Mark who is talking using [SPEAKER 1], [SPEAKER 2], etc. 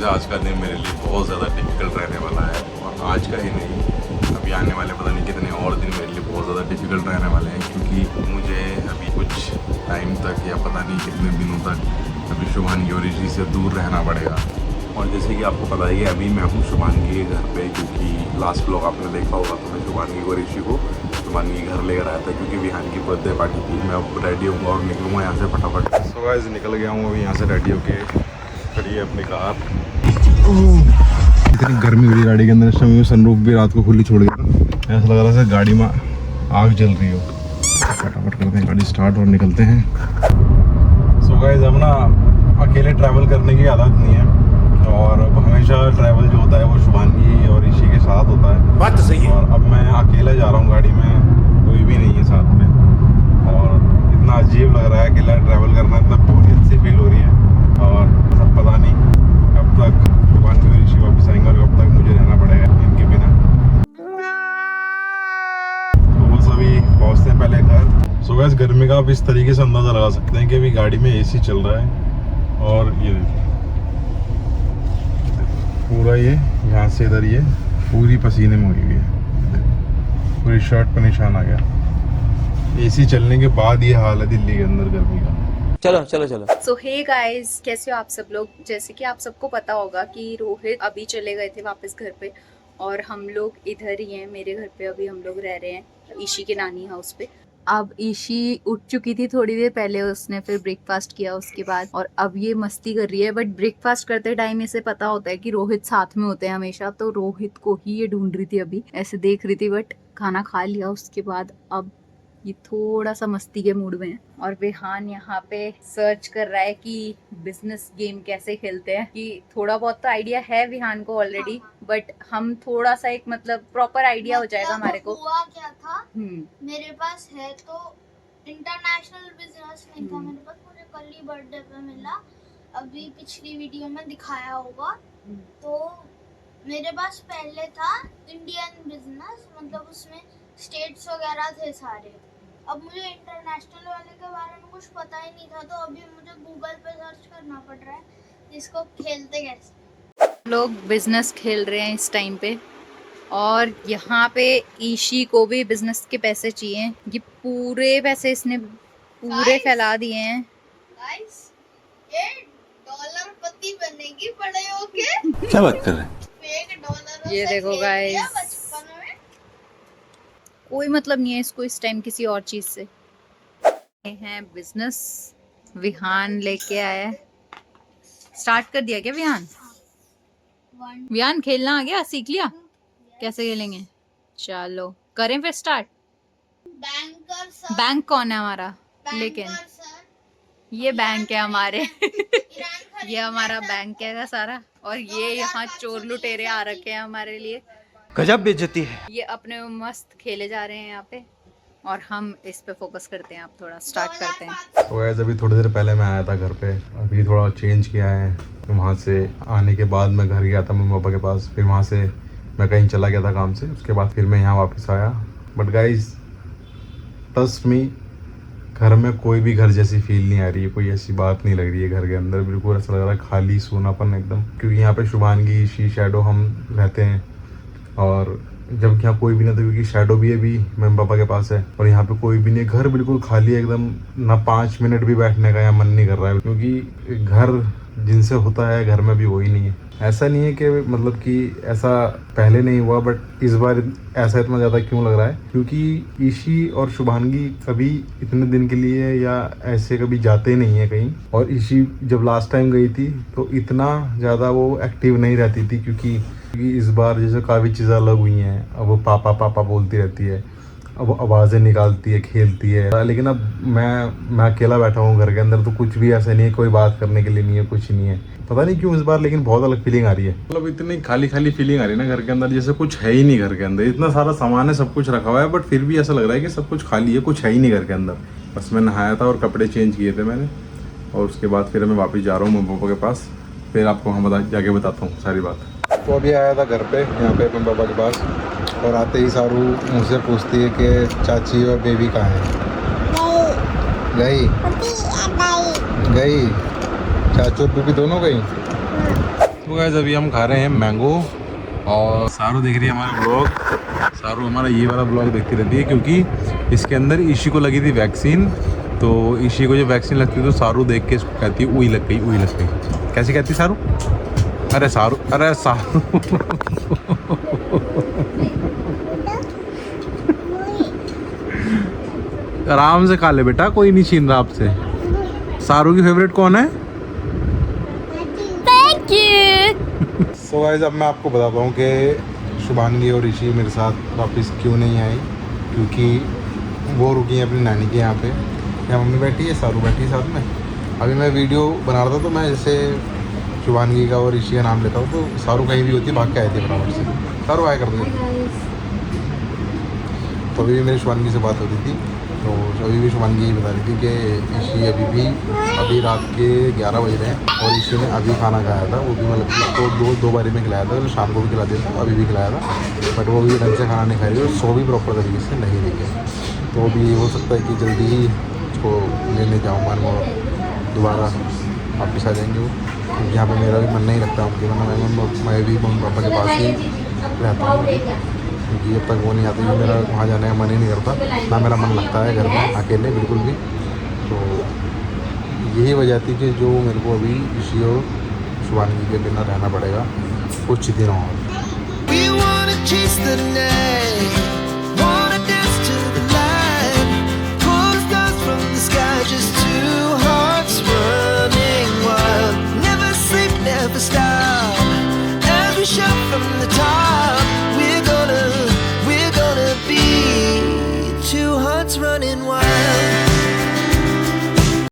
[SPEAKER 1] आज का दिन मेरे लिए बहुत ज़्यादा डिफिकल्ट रहने वाला है, और आज का ही नहीं, अभी आने वाले पता नहीं कितने और दिन मेरे लिए बहुत ज़्यादा डिफिकल्ट रहने वाले हैं, क्योंकि मुझे अभी कुछ टाइम तक या पता नहीं कितने दिनों तक अभी शुभांगी और ऋषि से दूर रहना पड़ेगा। और जैसे कि आपको पता ही है, अभी मैं हूँ शुभांगी के घर पे, क्योंकि लास्ट व्लॉग आपने देखा होगा तो मैं शुभांगी को ऋषि को शुभांगी घर लेकर आया था, क्योंकि विहान की बर्थडे पार्टी थी। मैं अब रेडी होऊंगा और निकलूँगा यहाँ से फटाफट। सो गाइस निकल गया हूँ अभी यहाँ से रेडी होके, खड़ी है अपनी कार। इतनी गर्मी हो रही गाड़ी के अंदर, समय सनरूफ भी रात को खुली छोड़ गया, ऐसा लग रहा है गाड़ी में आग जल रही हो। फटाफट करते हैं गाड़ी स्टार्ट और निकलते हैं। सो गाइस हम ना अकेले ट्रैवल करने की आदत नहीं है, और अब हमेशा ट्रैवल जो होता है वो शुभांगी और ऋषि के साथ होता है। बात तो सही है। और अब मैं अकेला जा रहा हूँ गाड़ी में, कोई भी नहीं है साथ में, और इतना अजीब लग रहा है अकेला ट्रैवल करना, इतना बोरियत सी फील हो रही है। और सब पता नहीं कब तक शुभांगी और ऋषि वापस आएंगे और कब तक मुझे रहना पड़ेगा इनके बिना। तो बस अभी पहुँचते हैं पहले घर। सो गाइस गर्मी का आप इस तरीके से अंदाज़ा लगा सकते हैं कि अभी गाड़ी में AC चल रहा है, और ये पूरा ये यहाँ से इधर ये पूरी पसीने में हुई हुई है, पूरी शर्ट पर निशान आ गया। AC चलने के बाद ये हाल है दिल्ली के अंदर गर्मी का।
[SPEAKER 2] चलो चलो चलो।
[SPEAKER 3] सो हे गाइस, कैसे हो आप सब लोग। जैसे कि आप सबको पता होगा कि रोहित अभी चले गए थे वापस घर पे, और हम लोग इधर ही हैं, मेरे घर पे अभी हम लोग रह रहे हैं ईशी के नानी हाउस पे। अब ईशी उठ चुकी थी थोड़ी देर पहले, उसने फिर ब्रेकफास्ट किया उसके बाद, और अब ये मस्ती कर रही है। बट ब्रेकफास्ट करते टाइम इसे पता होता है कि रोहित साथ में होते हैं हमेशा, तो रोहित को ही ये ढूंढ रही थी, अभी ऐसे देख रही थी। बट खाना खा लिया उसके बाद अब ये थोड़ा सा मस्ती के मूड में है। और विहान यहाँ पे सर्च कर रहा है कि बिजनेस गेम कैसे खेलते हैं, कि थोड़ा बहुत तो आइडिया है विहान को ऑलरेडी, बट हम थोड़ा सा एक मतलब प्रॉपर आइडिया हो जाएगा हमारे को।
[SPEAKER 4] हुआ क्या था, मेरे पास है तो इंटरनेशनल बिजनेस नहीं था मेरे पास, मुझे कल ही बर्थडे पे मिला, अभी पिछली वीडियो में दिखाया होगा। तो मेरे पास पहले था इंडियन बिजनेस, मतलब उसमें स्टेट्स वगैरह थे सारे। अब मुझे इंटरनेशनल वाले के बारे में कुछ पता ही नहीं था, तो अभी मुझे गूगल पे सर्च करना पड़ रहा है इसको खेलते कैसे।
[SPEAKER 3] लोग बिजनेस खेल रहे हैं इस टाइम पे, और यहाँ पे ईशी को भी बिजनेस के पैसे चाहिए। ये पूरे पैसे इसने पूरे फैला दिए हैं।
[SPEAKER 4] गाइस, ये डॉलरपति बनेगी बड़े होके।
[SPEAKER 2] क्या बात कर रहे हैं?
[SPEAKER 4] फेक डॉलर
[SPEAKER 3] ये देखो गाइस, कोई मतलब नहीं है इसको इस टाइम किसी और चीज से। है बिजनेस विहान लेके आया है। स्टार्ट कर दिया क्या विहान? विहान खेलना आ गया, सीख लिया कैसे खेलेंगे? चलो करें फिर स्टार्ट।
[SPEAKER 4] बैंकर सर,
[SPEAKER 3] बैंक कौन है हमारा? लेकिन ये बैंक है हमारे ये हमारा बैंक है सारा, और ये यहाँ चोर लुटेरे आ रखे हैं हमारे लिए।
[SPEAKER 2] गजब बेइज्जती है।
[SPEAKER 3] ये अपने मस्त खेले जा रहे हैं यहाँ पे, और हम इस पे फोकस करते हैं। अब थोड़ा स्टार्ट करते हैं।
[SPEAKER 1] तो वैसे अभी थोड़ी देर पहले मैं आया था घर पे, अभी थोड़ा चेंज किया है। वहाँ से आने के बाद मैं घर गया था मम्मी पापा के पास, फिर वहाँ से मैं कहीं चला गया था काम से, उसके बाद फिर मैं यहाँ वापस आया। बट गाइज ट्रस्ट मी, घर में कोई भी घर जैसी फील नहीं आ रही है, कोई ऐसी बात नहीं लग रही है घर के अंदर। बिल्कुल ऐसा लग रहा है खाली सूनापन एकदम, क्योंकि यहाँ पे शुभांगी, शी, शैडो हम रहते हैं, और जब यहाँ कोई भी नहीं था, क्योंकि शैडो भी अभी मम्मी पापा के पास है, और यहाँ पे कोई भी नहीं, घर बिल्कुल खाली है एकदम। ना 5 मिनट भी बैठने का यहाँ मन नहीं कर रहा है, क्योंकि घर जिनसे होता है घर में भी वही नहीं है। ऐसा नहीं है कि मतलब कि ऐसा पहले नहीं हुआ, बट इस बार ऐसा इतना ज़्यादा क्यों लग रहा है, क्योंकि ईशी और शुभांगी कभी इतने दिन के लिए या ऐसे कभी जाते नहीं है कहीं। और ईशी जब लास्ट टाइम गई थी तो इतना ज़्यादा वो एक्टिव नहीं रहती थी, क्योंकि इस बार जैसे काफ़ी चीज़ें अलग हुई हैं। अब वो पापा पापा बोलती रहती है, अब आवाज़ें निकालती है, खेलती है। लेकिन अब मैं अकेला बैठा हूँ घर के अंदर, तो कुछ भी ऐसा नहीं है, कोई बात करने के लिए नहीं है, कुछ नहीं है। पता नहीं क्यों इस बार लेकिन बहुत अलग फीलिंग आ रही है। मतलब इतनी खाली खाली फीलिंग आ रही है ना घर के अंदर, जैसे कुछ है ही नहीं घर के अंदर। इतना सारा सामान है, सब कुछ रखा हुआ है, बट फिर भी ऐसा लग रहा है कि सब कुछ खाली है, कुछ है ही नहीं घर के अंदर। बस मैं नहाया था और कपड़े चेंज किए थे मैंने, और उसके बाद फिर मैं वापस जा रहा हूँ मम्मी पापा के पास, फिर आपको हम जाके बताता हूँ सारी बात। तो अभी आया था घर पे, यहाँ पे मम्मी पापा के पास, और आते ही सारू मुझसे पूछती है कि चाची और बेबी कहाँ है। गई चाचू और बेबी दोनों गई। तो गाइस अभी हम खा रहे हैं मैंगो और सारू देख रही है हमारा ब्लॉग। सारू हमारा ये वाला ब्लॉग देखती रहती है क्योंकि इसके अंदर ईशी को लगी थी वैक्सीन। तो ईशी को जब वैक्सीन लगती है तो सारू देख के इसको कहती है उई लग गई, उई लग गई। कैसी कहती सारू? अरे सारू, अरे सारू आराम से खा ले बेटा, कोई नहीं छीन रहा आपसे। सारू की फेवरेट कौन है?
[SPEAKER 3] Thank you.
[SPEAKER 1] सो गाइस अब मैं आपको बताता हूँ कि शुभांगी और ऋषि मेरे साथ वापस क्यों नहीं आई। क्योंकि वो रुकी हैं अपनी नानी के यहाँ पे। यहाँ मम्मी बैठी है, सारू बैठी है साथ में। अभी मैं वीडियो बना रहा था तो मैं जैसे शुभांगी का और ऋषि का नाम लेता हूँ तो सारू कहीं भी होती भाग के आई थी बराबर से। सारू आया कर दो। तो अभी भी मेरी शुभांगी से बात होती थी तो अभी भी शुभांगी यही बता रही थी कि ऋषि अभी रात के 11 बज रहे हैं और ऋषि ने अभी खाना खाया था। वो भी मतलब तो दो बारी में खिलाया था, शाम को भी खिला दिया था, अभी भी खिलाया था। बट वो भी ढंग से खाना नहीं खा रही और सो भी प्रॉपर तरीके से नहीं रही है। तो अभी हो सकता है कि जल्दी ही उसको लेने जाऊँगा और दोबारा वापस आ जाएंगे वो। क्योंकि यहाँ पर मेरा भी मन नहीं लगता उनके, वरना मैं भी मम्मी पापा के पास ही रहता हूँ। क्योंकि जब तक वो नहीं आते मेरा वहाँ जाने का मन ही नहीं करता, ना मेरा मन लगता है घर में अकेले बिल्कुल भी। तो यही वजह थी कि जो मेरे को अभी ऋषि और शुभांगी के बिना रहना पड़ेगा कुछ दिनों और।
[SPEAKER 5] Running wild.